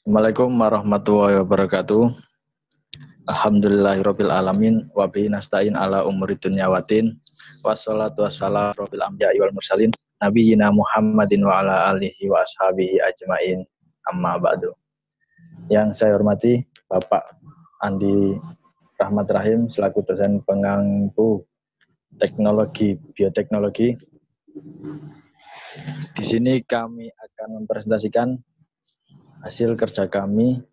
Assalamualaikum warahmatullahi wabarakatuh. Alhamdulillahirabbil alamin wa bihi nasta'in ala umuri dunya waddin. Wassalatu wassalamu rabbil anbiya'i wal mursalin nabiyina Muhammadin wa ala alihi wa ashabihi ajmain. Amma ba'du. Yang saya hormati Bapak Andi Rahmat Rahim selaku dosen pengampu teknologi bioteknologi. Di sini kami akan mempresentasikan hasil kerja kami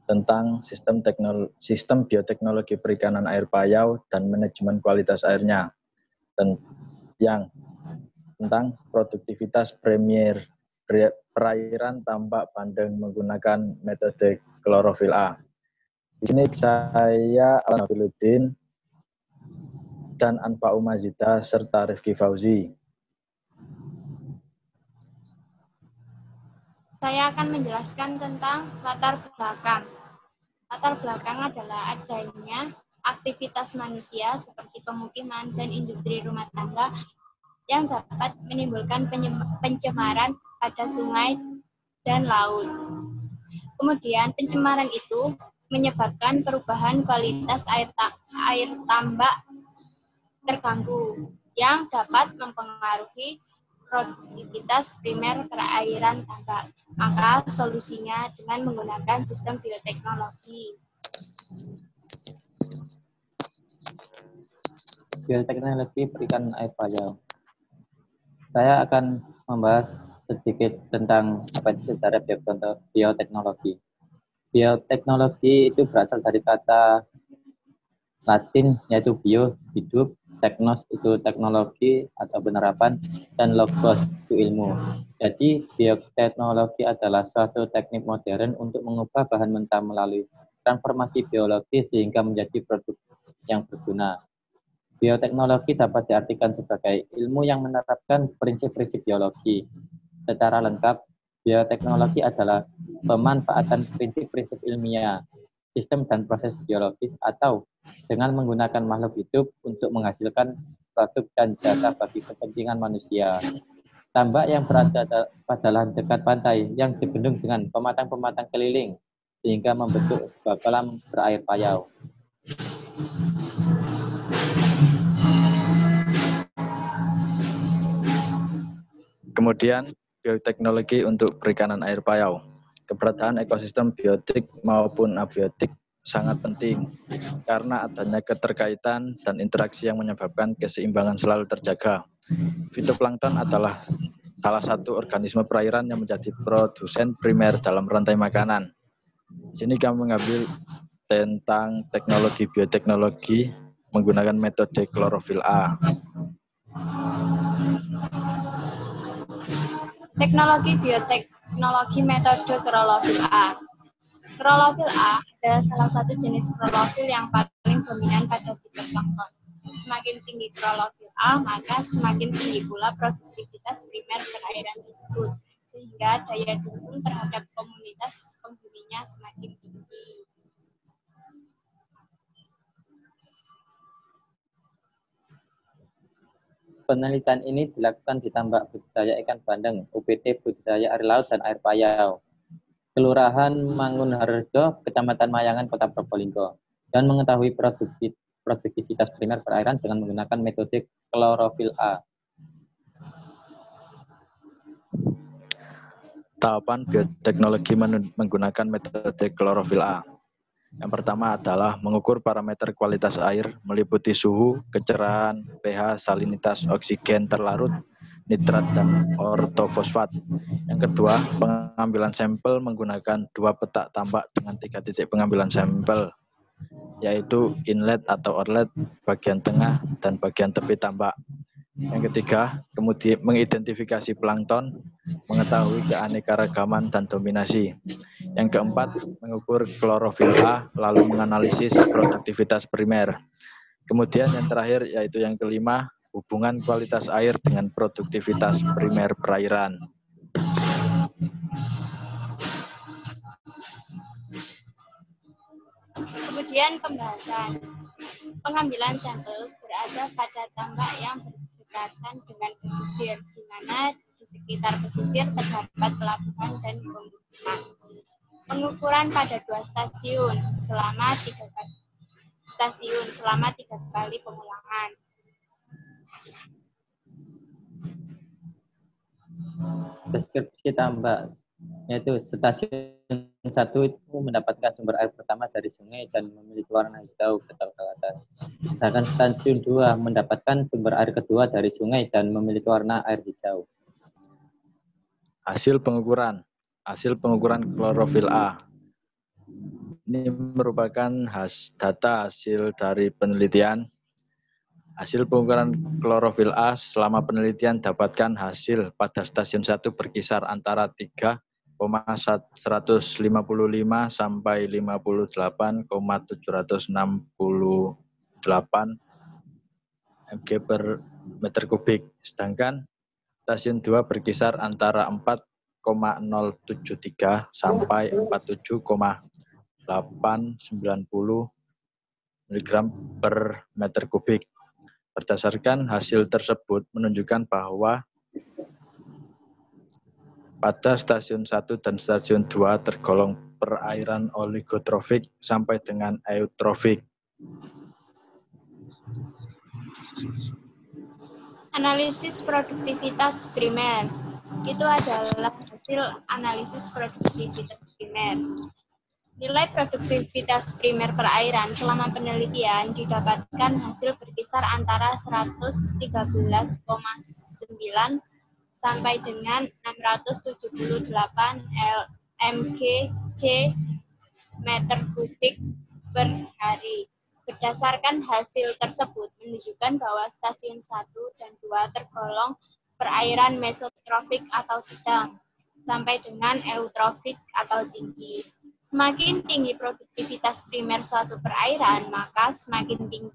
tentang sistem bioteknologi perikanan air payau dan manajemen kualitas airnya, yang tentang produktivitas perairan tambak bandeng menggunakan metode klorofil A. Di sini saya Al-Nabiluddin dan Anfa'u Mazida serta Rifki Fauzi. Saya akan menjelaskan tentang latar belakang. Latar belakang adalah adanya aktivitas manusia seperti pemukiman dan industri rumah tangga yang dapat menimbulkan pencemaran pada sungai dan laut. Kemudian pencemaran itu menyebabkan perubahan kualitas air tambak terganggu yang dapat mempengaruhi produktivitas primer perairan tambak. Maka solusinya dengan menggunakan sistem bioteknologi. Bioteknologi perikanan air payau. Saya akan membahas sedikit tentang apa itu sejarah bioteknologi. Bioteknologi itu berasal dari kata Latin yaitu bio, hidup, teknos itu teknologi atau penerapan, dan logos itu ilmu. Jadi bioteknologi adalah suatu teknik modern untuk mengubah bahan mentah melalui transformasi biologi sehingga menjadi produk yang berguna. Bioteknologi dapat diartikan sebagai ilmu yang menerapkan prinsip-prinsip biologi. Secara lengkap, bioteknologi adalah pemanfaatan prinsip-prinsip ilmiah, sistem dan proses biologis atau dengan menggunakan makhluk hidup untuk menghasilkan produk dan jasa bagi kepentingan manusia. Tambak yang berada pada lahan dekat pantai yang dibendung dengan pematang-pematang keliling sehingga membentuk sebuah kolam berair payau. Kemudian bioteknologi untuk perikanan air payau. Keberadaan ekosistem biotik maupun abiotik sangat penting karena adanya keterkaitan dan interaksi yang menyebabkan keseimbangan selalu terjaga. Fitoplankton adalah salah satu organisme perairan yang menjadi produsen primer dalam rantai makanan. Di sini kami mengambil tentang teknologi bioteknologi menggunakan metode klorofil A. Teknologi bioteknologi metode klorofil A. Klorofil A adalah salah satu jenis klorofil yang paling dominan pada fitoplankton. Semakin tinggi klorofil A, maka semakin tinggi pula produktivitas primer perairan tersebut, sehingga daya dukung terhadap komunitas penghuninya semakin tinggi. Penelitian ini dilakukan di Tambak Budidaya Ikan Bandeng, UPT Budidaya Air Laut dan Air Payau, Kelurahan Mangunharjo, Kecamatan Mayangan, Kota Probolinggo, dan mengetahui produktivitas primer perairan dengan menggunakan metode klorofil A. Tahapan bioteknologi menggunakan metode klorofil A. Yang pertama adalah mengukur parameter kualitas air meliputi suhu, kecerahan, pH, salinitas, oksigen terlarut, nitrat, dan ortofosfat. Yang kedua, pengambilan sampel menggunakan 2 petak tambak dengan 3 titik pengambilan sampel, yaitu inlet atau outlet, bagian tengah, dan bagian tepi tambak. Yang ketiga, kemudian mengidentifikasi plankton, mengetahui keanekaragaman dan dominasi. Yang keempat, mengukur klorofil A, lalu menganalisis produktivitas primer. Kemudian yang terakhir, yaitu yang kelima, hubungan kualitas air dengan produktivitas primer perairan. Kemudian pembahasan. Pengambilan sampel berada pada tambak yang berdekatan dengan pesisir, di mana di sekitar pesisir terdapat pelabuhan dan pemukiman. Pengukuran pada 2 stasiun selama 3 kali pengulangan. Deskripsi tambah, yaitu stasiun 1 itu mendapatkan sumber air pertama dari sungai dan memiliki warna hijau kecoklatan. Sedangkan stasiun 2 mendapatkan sumber air kedua dari sungai dan memiliki warna air hijau. Hasil pengukuran klorofil A. Ini merupakan data hasil dari penelitian. Hasil pengukuran klorofil A selama penelitian dapatkan hasil pada stasiun 1 berkisar antara 3,155 sampai 58,768 mg per meter kubik. Sedangkan stasiun 2 berkisar antara 4,073 sampai 47,890 mg per meter kubik. Berdasarkan hasil tersebut menunjukkan bahwa pada stasiun 1 dan stasiun 2 tergolong perairan oligotrofik sampai dengan eutrofik. Analisis produktivitas primer. Itu adalah hasil analisis produktivitas primer. Nilai produktivitas primer perairan selama penelitian didapatkan hasil berkisar antara 113,9 sampai dengan 678 mgc meter kubik per hari. Berdasarkan hasil tersebut menunjukkan bahwa stasiun 1 dan 2 tergolong perairan mesotrofik atau sedang sampai dengan eutrofik atau tinggi. Semakin tinggi produktivitas primer suatu perairan, maka semakin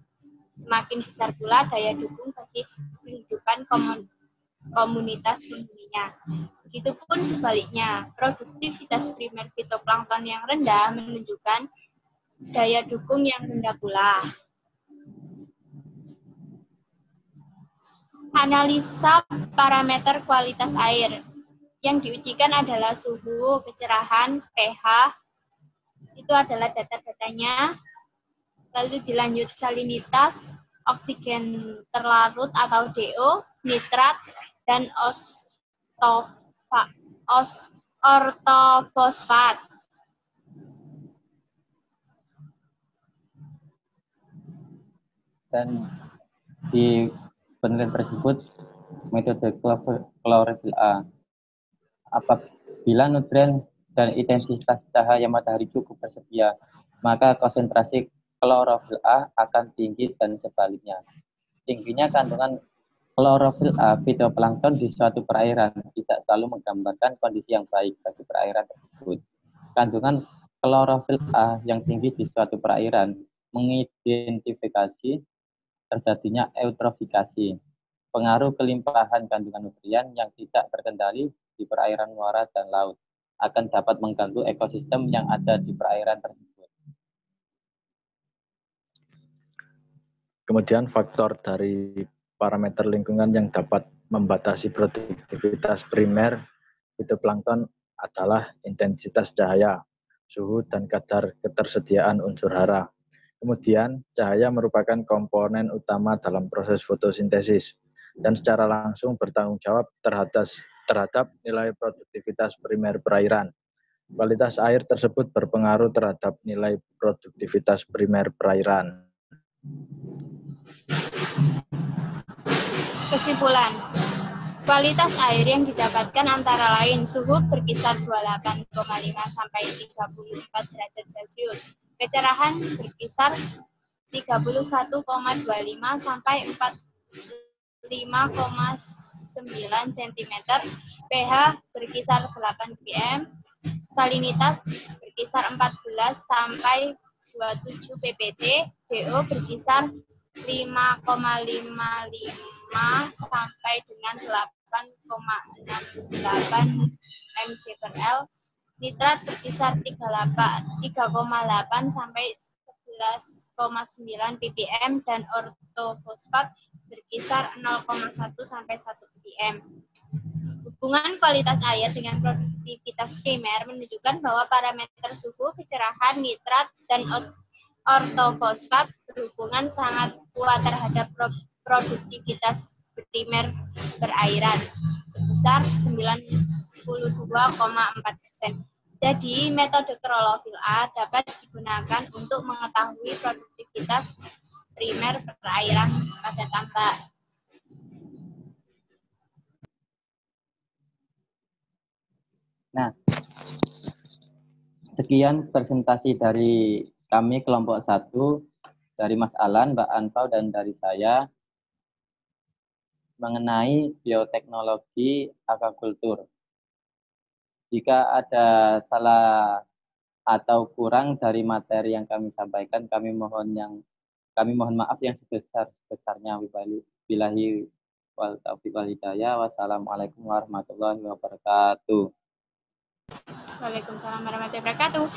besar pula daya dukung bagi kehidupan komunitas penghuninya. Begitupun sebaliknya, produktivitas primer fitoplankton yang rendah menunjukkan daya dukung yang rendah pula. Analisa parameter kualitas air. Yang diujikan adalah suhu, kecerahan, pH, itu adalah data-datanya. Lalu dilanjut salinitas, oksigen terlarut atau DO, nitrat, dan ortofosfat. Dan di penelitian tersebut, metode klorofil A. Apabila nutrien dan intensitas cahaya matahari cukup tersedia, maka konsentrasi klorofil A akan tinggi dan sebaliknya. Tingginya kandungan klorofil A fitoplankton di suatu perairan tidak selalu menggambarkan kondisi yang baik bagi perairan tersebut. Kandungan klorofil A yang tinggi di suatu perairan mengidentifikasi terjadinya eutrofikasi, pengaruh kelimpahan kandungan nutrien yang tidak terkendali di perairan muara dan laut akan dapat mengganggu ekosistem yang ada di perairan tersebut. Kemudian faktor dari parameter lingkungan yang dapat membatasi produktivitas primer fitoplankton adalah intensitas cahaya, suhu, dan kadar ketersediaan unsur hara. Kemudian, cahaya merupakan komponen utama dalam proses fotosintesis dan secara langsung bertanggung jawab terhadap nilai produktivitas primer perairan. Kualitas air tersebut berpengaruh terhadap nilai produktivitas primer perairan. Kesimpulan, kualitas air yang didapatkan antara lain suhu berkisar 28,5 sampai 34 derajat Celcius, kecerahan berkisar 31,25 sampai 45,9 cm, pH berkisar 8 ppm, salinitas berkisar 14 sampai 27 ppt, DO berkisar 5,55 sampai dengan 8,68 mg/L, nitrat berkisar 3,8 sampai 11,9 ppm, dan ortofosfat berkisar 0,1 sampai 1 ppm. Hubungan kualitas air dengan produktivitas primer menunjukkan bahwa parameter suhu, kecerahan, nitrat, dan ortofosfat berhubungan sangat kuat terhadap produktivitas primer perairan sebesar 92,4%. Jadi, metode klorofil A dapat digunakan untuk mengetahui produktivitas primer perairan pada tambak. Nah, sekian presentasi dari kami kelompok 1, dari Mas Alan, Mbak Anfal, dan dari saya mengenai bioteknologi aquaculture. Jika ada salah atau kurang dari materi yang kami sampaikan, kami mohon maaf yang sebesar-besarnya. Billahi wal taufiq wal hidayah. Wassalamualaikum warahmatullahi wabarakatuh. Waalaikumsalam warahmatullahi wabarakatuh.